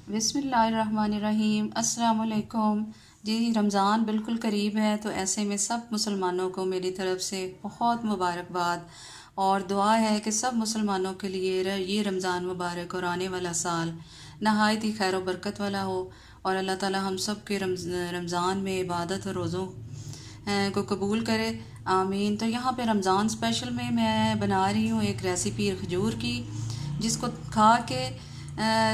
बिस्मिल्लाहिर्रहमानिर्रहीम। अस्सलाम वालेकुम। जी, रमज़ान बिल्कुल करीब है, तो ऐसे में सब मुसलमानों को मेरी तरफ़ से बहुत मुबारकबाद और दुआ है कि सब मुसलमानों के लिए ये रमज़ान मुबारक और आने वाला साल नहायत ही खैर व बरकत वाला हो और अल्लाह ताला हम सब के रमज़ान में इबादत और रोज़ों को कबूल करे, आमीन। तो यहाँ पे रमज़ान स्पेशल में मैं बना रही हूँ एक रेसिपी खजूर की, जिसको खा के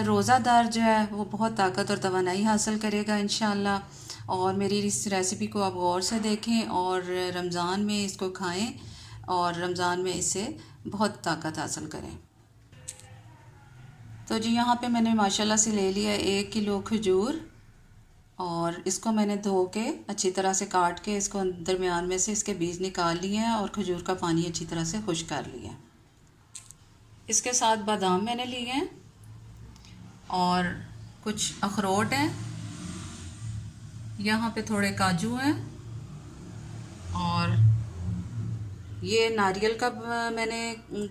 रोज़ादार जो है वो बहुत ताकत और तवानाई हासिल करेगा इंशाअल्लाह। और मेरी इस रेसिपी को आप गौर से देखें और रमज़ान में इसको खाएं और रमज़ान में इससे बहुत ताकत हासिल करें। तो जी यहाँ पे मैंने माशाल्लाह से ले लिया 1 किलो खजूर और इसको मैंने धो के अच्छी तरह से काट के इसको दरमियान में से इसके बीज निकाल लिए हैं और खजूर का पानी अच्छी तरह से खुश्क कर लिया। इसके साथ बादाम मैंने लिए हैं और कुछ अखरोट हैं, यहाँ पे थोड़े काजू हैं और ये नारियल का मैंने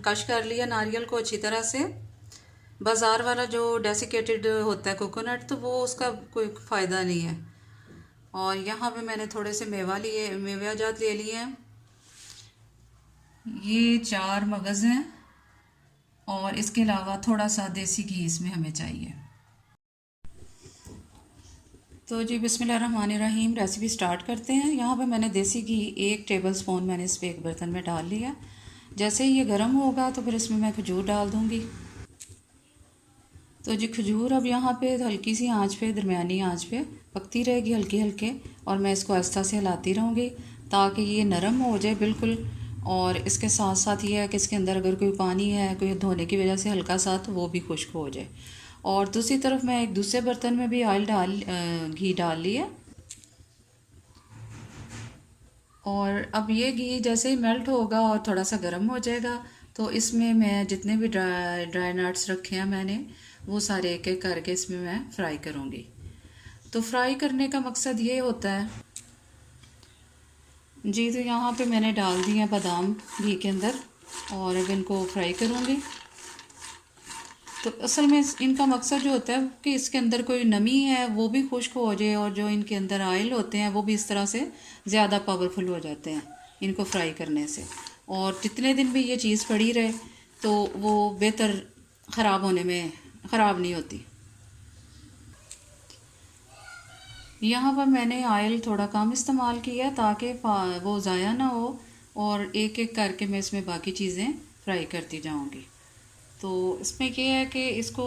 कश कर लिया नारियल को अच्छी तरह से। बाज़ार वाला जो डेसिकेटेड होता है कोकोनट, तो वो उसका कोई फ़ायदा नहीं है। और यहाँ पे मैंने थोड़े से मेवाजात ले लिए हैं। ये 4 मगज़ हैं और इसके अलावा थोड़ा सा देसी घी इसमें हमें चाहिए। तो जी बिस्मिल्लाहिर्रहमानिर्रहीम, रेसिपी स्टार्ट करते हैं। यहाँ पे मैंने देसी घी 1 टेबल स्पून मैंने इस पर एक बर्तन में डाल लिया। जैसे ही ये गर्म होगा तो फिर इसमें मैं खजूर डाल दूँगी। तो जी खजूर अब यहाँ पे हल्की सी आंच पे, दरमियानी आंच पे पकती रहेगी हल्के हल्के, और मैं इसको आहिस्ता से हिलाती रहूँगी ताकि ये नरम हो जाए बिल्कुल। और इसके साथ साथ ये है कि इसके अंदर अगर कोई पानी है, कोई धोने की वजह से हल्का सा, तो वो भी खुश्क हो जाए। और दूसरी तरफ मैं एक दूसरे बर्तन में भी घी डाल लिया। और अब ये घी जैसे ही मेल्ट होगा और थोड़ा सा गर्म हो जाएगा, तो इसमें मैं जितने भी ड्राई नट्स रखे हैं मैंने, वो सारे एक एक करके इसमें मैं फ्राई करूँगी। तो फ्राई करने का मकसद ये होता है जी। तो यहाँ पे मैंने डाल दिया बादाम घी के अंदर और अब इनको फ्राई करूँगी। तो असल में इनका मकसद जो होता है कि इसके अंदर कोई नमी है वो भी खुश्क हो जाए, और जो इनके अंदर ऑयल होते हैं वो भी इस तरह से ज़्यादा पावरफुल हो जाते हैं इनको फ्राई करने से। और जितने दिन भी ये चीज़ पड़ी रहे तो वो बेहतर ख़राब होने में ख़राब नहीं होती। यहाँ पर मैंने ऑयल थोड़ा कम इस्तेमाल किया ताकि वो ज़ाया ना हो, और एक एक करके मैं इसमें बाकी चीज़ें फ्राई करती जाऊँगी। तो इसमें ये है कि इसको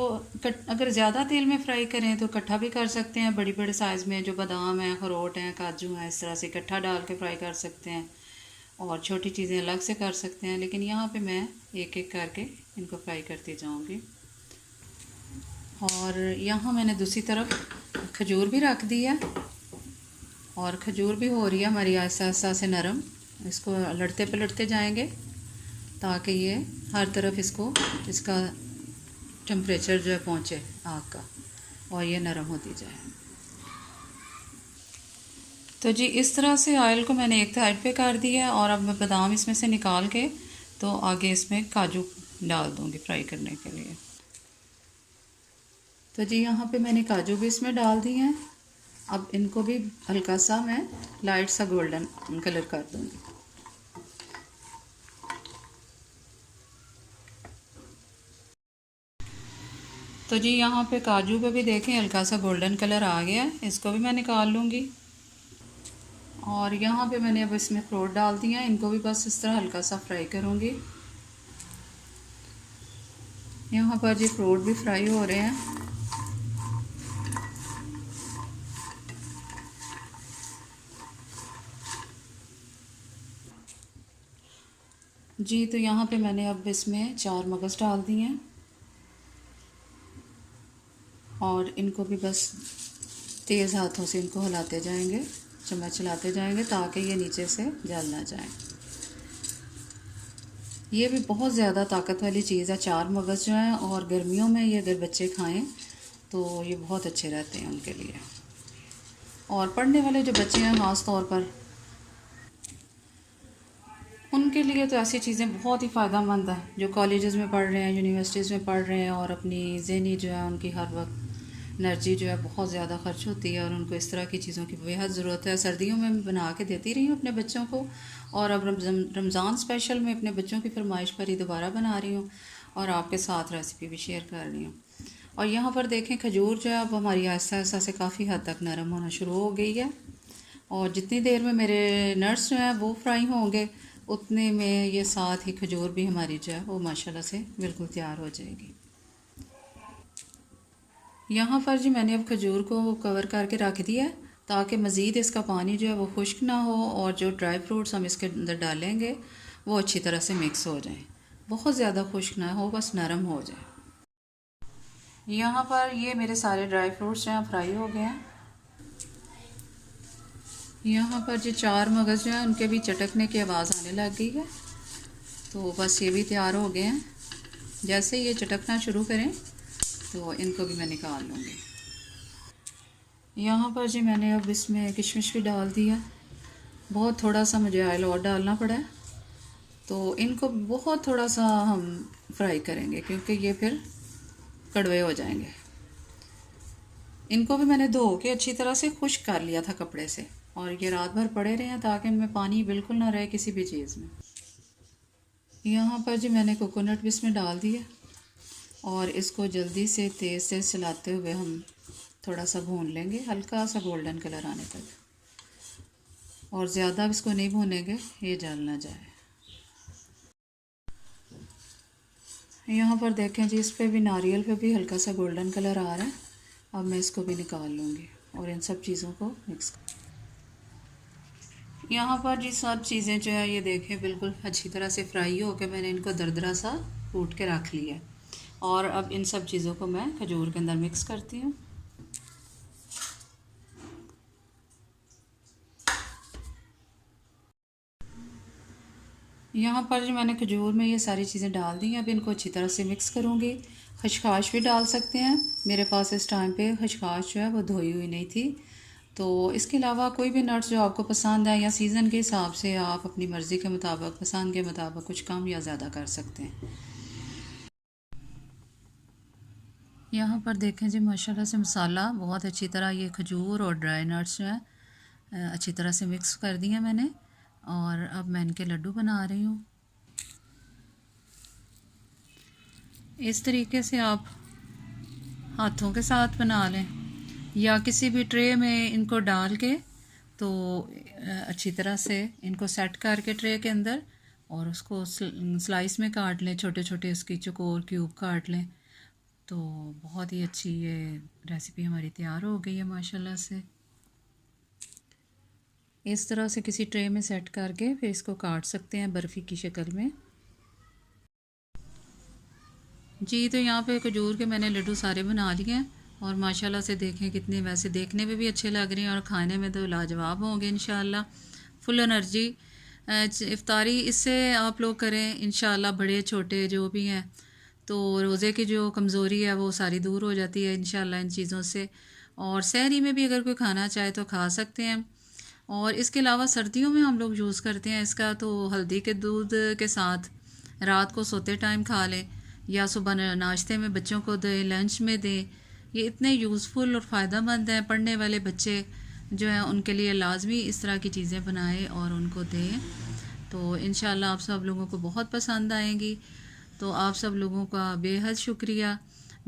अगर ज़्यादा तेल में फ्राई करें तो इकट्ठा भी कर सकते हैं, बड़ी बड़े साइज़ में जो बादाम हैं, अखरोट हैं, काजू हैं, इस तरह से इकट्ठा डाल के फ्राई कर सकते हैं, और छोटी चीज़ें अलग से कर सकते हैं। लेकिन यहाँ पे मैं एक एक करके इनको फ्राई करती जाऊँगी। और यहाँ मैंने दूसरी तरफ खजूर भी रख दी है और खजूर भी हो रही है हमारी आहिस्ता आहिस्ता से नरम। इसको लड़ते पलटते जाएंगे ताकि ये हर तरफ इसका टेम्परेचर जो है पहुँचे आग का, और ये नरम होती जाए। तो जी इस तरह से ऑयल को मैंने एक साइड पे कर दिया है, और अब मैं बादाम इसमें से निकाल के तो आगे इसमें काजू डाल दूँगी फ्राई करने के लिए। तो जी यहाँ पे मैंने काजू भी इसमें डाल दिए हैं। अब इनको भी हल्का सा मैं लाइट सा गोल्डन कलर कर दूँगी। तो जी यहाँ पे काजू पे भी देखें हल्का सा गोल्डन कलर आ गया है, इसको भी मैं निकाल लूँगी। और यहाँ पे मैंने अब इसमें अखरोट डाल दिया है, इनको भी बस इस तरह हल्का सा फ्राई करूँगी। यहाँ पर जी अखरोट भी फ्राई हो रहे हैं। जी तो यहाँ पे मैंने अब इसमें 4 मगज़ डाल दिए हैं, और इनको भी बस तेज़ हाथों से इनको हिलाते जाएंगे, चम्मच चलाते जाएंगे ताकि ये नीचे से जल ना जाए। ये भी बहुत ज़्यादा ताकत वाली चीज़ है 4 मगज़ जो हैं, और गर्मियों में ये अगर बच्चे खाएं तो ये बहुत अच्छे रहते हैं उनके लिए। और पढ़ने वाले जो बच्चे हैं ख़ास तौर पर, उनके लिए तो ऐसी चीज़ें बहुत ही फ़ायदेमंद हैं, जो कॉलेजेस में पढ़ रहे हैं, यूनिवर्सिटीज़ में पढ़ रहे हैं, और अपनी ज़हनी जो है उनकी हर वक्त एनर्जी जो है बहुत ज़्यादा ख़र्च होती है और उनको इस तरह की चीज़ों की बेहद ज़रूरत है। सर्दियों में मैं बना के देती रही हूँ अपने बच्चों को, और अब रमज़ान स्पेशल में अपने बच्चों की फरमाइश पर ही दोबारा बना रही हूँ और आपके साथ रेसिपी भी शेयर कर रही हूँ। और यहाँ पर देखें, खजूर जो है अब हमारी आहिस्ता आहिस्ता से काफ़ी हद तक नरम होना शुरू हो गई है, और जितनी देर में मेरे नट्स जो हैं वो फ्राई होंगे उतने में ये साथ ही खजूर भी हमारी जो है वो माशाल्लाह से बिल्कुल तैयार हो जाएगी। यहाँ पर जी मैंने अब खजूर को कवर करके रख दिया है ताकि मज़ीद इसका पानी जो है वो खुश्क ना हो, और जो ड्राई फ्रूट्स हम इसके अंदर डालेंगे वो अच्छी तरह से मिक्स हो जाएं। बहुत ज़्यादा खुश्क ना हो, बस नरम हो जाए। यहाँ पर ये मेरे सारे ड्राई फ्रूट्स जो हैं फ्राई हो गए हैं। यहाँ पर जो 4 मगज़ जो हैं उनके भी चटकने की आवाज़ आने लग गई है, तो बस ये भी तैयार हो गए हैं। जैसे ये चटकना शुरू करें तो इनको भी मैं निकाल लूँगी। यहाँ पर जी मैंने अब इसमें किशमिश भी डाल दिया। बहुत थोड़ा सा मुझे ऑयल और डालना पड़ा है, तो इनको बहुत थोड़ा सा हम फ्राई करेंगे क्योंकि ये फिर कड़वे हो जाएंगे। इनको भी मैंने धो के अच्छी तरह से खुश्क कर लिया था कपड़े से, और ये रात भर पड़े रहे हैं ताकि इनमें पानी बिल्कुल ना रहे किसी भी चीज़ में। यहाँ पर जी मैंने कोकोनट भी इसमें डाल दिया, और इसको जल्दी से तेज़ से चलाते हुए हम थोड़ा सा भून लेंगे, हल्का सा गोल्डन कलर आने तक, और ज़्यादा इसको नहीं भूनेंगे, ये जल ना जाए। यहाँ पर देखें जी, इस पे भी नारियल पे भी हल्का सा गोल्डन कलर आ रहा है। अब मैं इसको भी निकाल लूँगी और इन सब चीज़ों को मिक्स कर। यहाँ पर जी सब चीज़ें जो है ये देखें बिल्कुल अच्छी तरह से फ्राई हो के मैंने इनको दरदरा सा कूट के रख लिया है, और अब इन सब चीज़ों को मैं खजूर के अंदर मिक्स करती हूँ। यहाँ पर जो मैंने खजूर में ये सारी चीज़ें डाल दी हैं, अब इनको अच्छी तरह से मिक्स करूँगी। खशखाश भी डाल सकते हैं, मेरे पास इस टाइम पे खशखाश जो है वो धोई हुई नहीं थी। तो इसके अलावा कोई भी नट्स जो आपको पसंद है या सीज़न के हिसाब से आप अपनी मर्ज़ी के मुताबिक, पसंद के मुताबिक कुछ कम या ज़्यादा कर सकते हैं। यहाँ पर देखें जी माशाल्लाह से मसाला बहुत अच्छी तरह, ये खजूर और ड्राई नट्स जो है अच्छी तरह से मिक्स कर दिए मैंने, और अब मैं इनके लड्डू बना रही हूँ। इस तरीके से आप हाथों के साथ बना लें या किसी भी ट्रे में इनको डाल के, तो अच्छी तरह से इनको सेट करके ट्रे के अंदर, और उसको स्लाइस में काट लें, छोटे छोटे उसकी चौकोर क्यूब काट लें, तो बहुत ही अच्छी ये रेसिपी हमारी तैयार हो गई है माशाल्लाह से। इस तरह से किसी ट्रे में सेट करके फिर इसको काट सकते हैं बर्फ़ी की शक्ल में। जी तो यहाँ पे खजूर के मैंने लड्डू सारे बना लिए हैं, और माशाल्लाह से देखें कितने, वैसे देखने में भी अच्छे लग रहे हैं और खाने में तो लाजवाब होंगे इंशाल्लाह। फुल एनर्जी इफ्तारी इससे आप लोग करें इंशाल्लाह, बड़े छोटे जो भी हैं, तो रोज़े की जो कमज़ोरी है वो सारी दूर हो जाती है इंशाल्लाह इन चीज़ों से। और सहरी में भी अगर कोई खाना चाहे तो खा सकते हैं। और इसके अलावा सर्दियों में हम लोग यूज़ करते हैं इसका, तो हल्दी के दूध के साथ रात को सोते टाइम खा लें, या सुबह नाश्ते में बच्चों को दें, लंच में दें। ये इतने यूज़फुल और फ़ायदेमंद हैं, पढ़ने वाले बच्चे जो हैं उनके लिए लाजमी इस तरह की चीज़ें बनाएं और उनको दें, तो इंशाल्लाह आप सब लोगों को बहुत पसंद आएंगी। तो आप सब लोगों का बेहद शुक्रिया।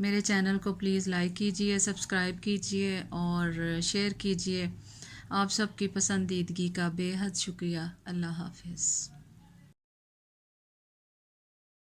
मेरे चैनल को प्लीज़ लाइक कीजिए, सब्सक्राइब कीजिए और शेयर कीजिए। आप सबकी पसंदीदगी का बेहद शुक्रिया। अल्लाह हाफ़िज़।